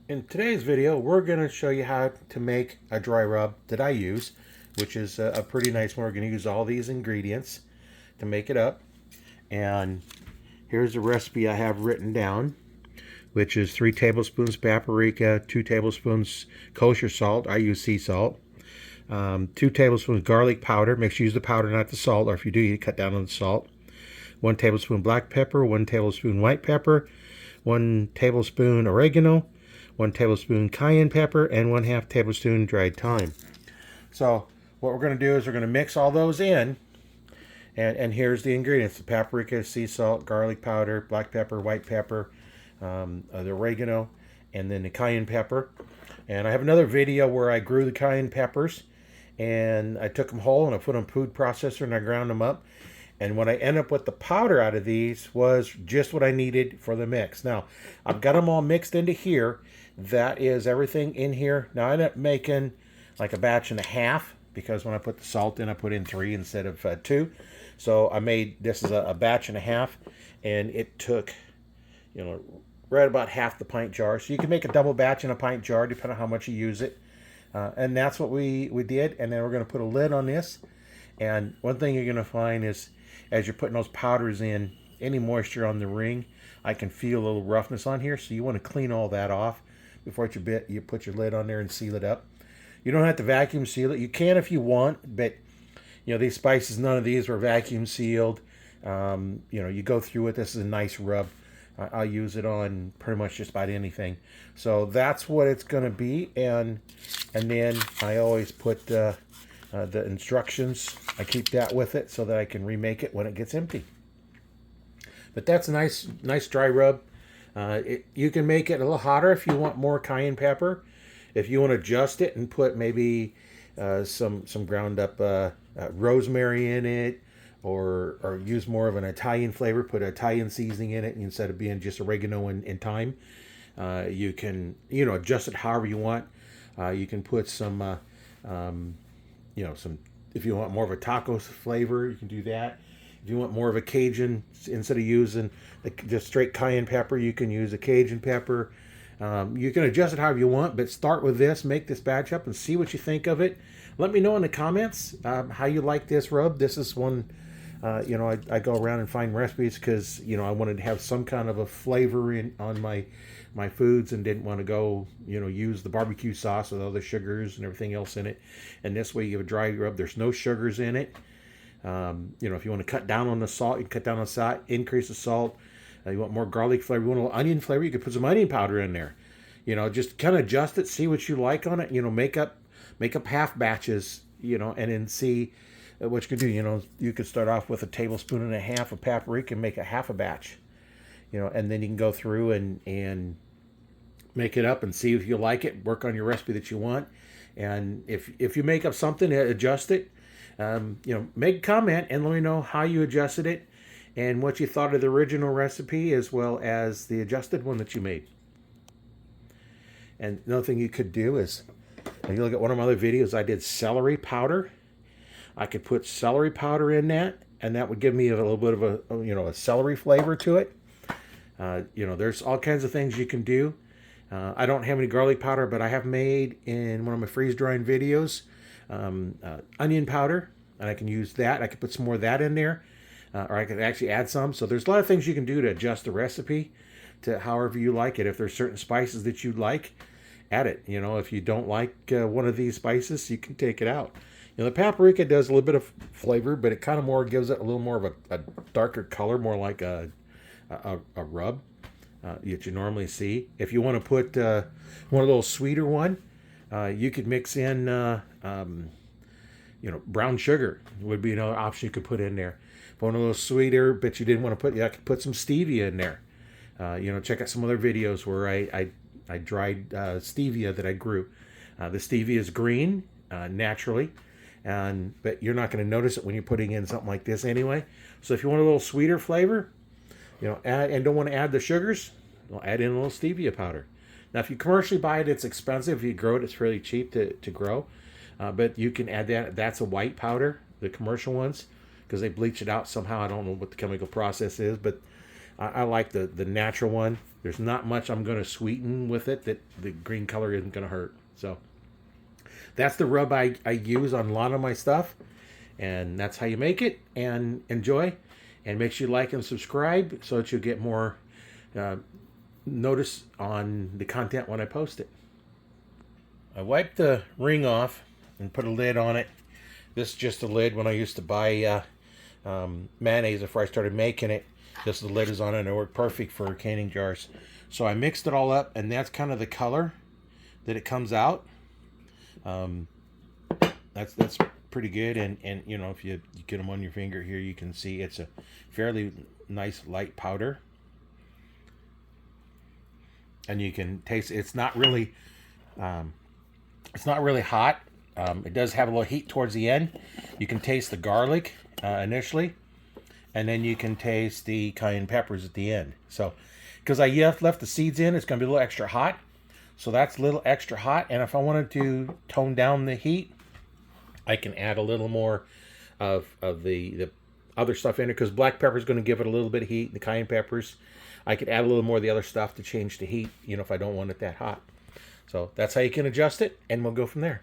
In today's video, we're going to show you how to make a dry rub that I use, which is a pretty nice one. We're going to use all these ingredients to make it up. And here's the recipe I have written down, which is 3 tablespoons paprika, 2 tablespoons kosher salt. I use sea salt. 2 tablespoons garlic powder. Make sure you use the powder, not the salt, or if you do, you cut down on the salt. 1 tablespoon black pepper, 1 tablespoon white pepper, 1 tablespoon oregano, 1 tablespoon cayenne pepper, and 1/2 tablespoon dried thyme. So what we're going to do is we're going to mix all those in, and here's the ingredients: the paprika, sea salt, garlic powder, black pepper, white pepper, the oregano, and then the cayenne pepper. And I have another video where I grew the cayenne peppers, and I took them whole and I put them in a food processor and I ground them up. And what I ended up with the powder out of these was just what I needed for the mix. Now, I've got them all mixed into here. That is everything in here. Now, I ended up making like a batch and a half because when I put the salt in, I put in 3 instead of 2. So I made, this is a batch and a half, and it took, right about half the pint jar. So you can make a double batch in a pint jar depending on how much you use it. And that's what we did. And then we're going to put a lid on this. And one thing you're going to find is, as you're putting those powders in, any moisture on the ring, I can feel a little roughness on here. So you want to clean all that off before you put your lid on there and seal it up. You don't have to vacuum seal it. You can if you want, but these spices, none of these were vacuum sealed. You go through it. This is a nice rub. I'll use it on pretty much just about anything. So that's what it's going to be, and then I always put the instructions. I keep that with it so that I can remake it when it gets empty. But that's a nice dry rub. You can make it a little hotter if you want more cayenne pepper. If you want to adjust it and put maybe some ground up rosemary in it, or use more of an Italian flavor, put Italian seasoning in it instead of being just oregano and thyme. You can adjust it however you want. You can put some if you want more of a taco flavor, you can do that. If you want more of a Cajun, instead of using just straight cayenne pepper, you can use a Cajun pepper. You can adjust it however you want, but start with this, make this batch up, and see what you think of it. Let me know in the comments how you like this rub. This is one, I go around and find recipes because, I wanted to have some kind of a flavor on my foods and didn't want to go, use the barbecue sauce with all the sugars and everything else in it. And this way you have a dry rub. There's no sugars in it. If you want to cut down on the salt, you can cut down on the salt, increase the salt. You want more garlic flavor, you want a little onion flavor, you can put some onion powder in there. Just kind of adjust it, see what you like on it. Make up half batches, and then see what you can do. You could start off with a tablespoon and a half of paprika and make a half a batch. And then you can go through and make it up and see if you like it. Work on your recipe that you want, and if you make up something, adjust it. Make a comment and let me know how you adjusted it and what you thought of the original recipe as well as the adjusted one that you made. And another thing you could do is, if you look at one of my other videos, I did celery powder. I could put celery powder in that, and that would give me a little bit of a celery flavor to it. There's all kinds of things you can do. I don't have any garlic powder, but I have made in one of my freeze drying videos onion powder, and I can use that. I could put some more of that in there, or I could actually add some. So there's a lot of things you can do to adjust the recipe to however you like it. If there's certain spices that you like, add it. If you don't like one of these spices, you can take it out. The paprika does a little bit of flavor, but it kind of more gives it a little more of a darker color, more like a rub that you normally see. If you want to put one a little sweeter one, you could mix in brown sugar would be another option you could put in there. If you want a little sweeter, but you didn't want to put, I could put some stevia in there. Check out some other videos where I dried stevia that I grew. The stevia is green naturally, but you're not going to notice it when you're putting in something like this anyway. So if you want a little sweeter flavor, and don't want to add the sugars, add in a little stevia powder. Now, if you commercially buy it, it's expensive. If you grow it, it's fairly cheap to grow. But you can add that. That's a white powder, the commercial ones, because they bleach it out somehow. I don't know what the chemical process is, but I like the natural one. There's not much I'm going to sweeten with it that the green color isn't going to hurt. So that's the rub I use on a lot of my stuff. And that's how you make it. And enjoy. And make sure you like and subscribe so that you'll get more notice on the content when I post it. I wiped the ring off and put a lid on it. This is just a lid when I used to buy mayonnaise before I started making it. Just the lid is on it and it worked perfect for canning jars. So I mixed it all up, and that's kind of the color that it comes out. That's pretty good, and you know, if you get them on your finger here, you can see it's a fairly nice light powder. And you can taste it's not really hot. It does have a little heat towards the end. You can taste the garlic initially, and then you can taste the cayenne peppers at the end. So, because I left the seeds in, it's going to be a little extra hot. So that's a little extra hot. And if I wanted to tone down the heat, I can add a little more of the other stuff in it, because black pepper is going to give it a little bit of heat. The cayenne peppers, I could add a little more of the other stuff to change the heat, you know, if I don't want it that hot. So that's how you can adjust it, and we'll go from there.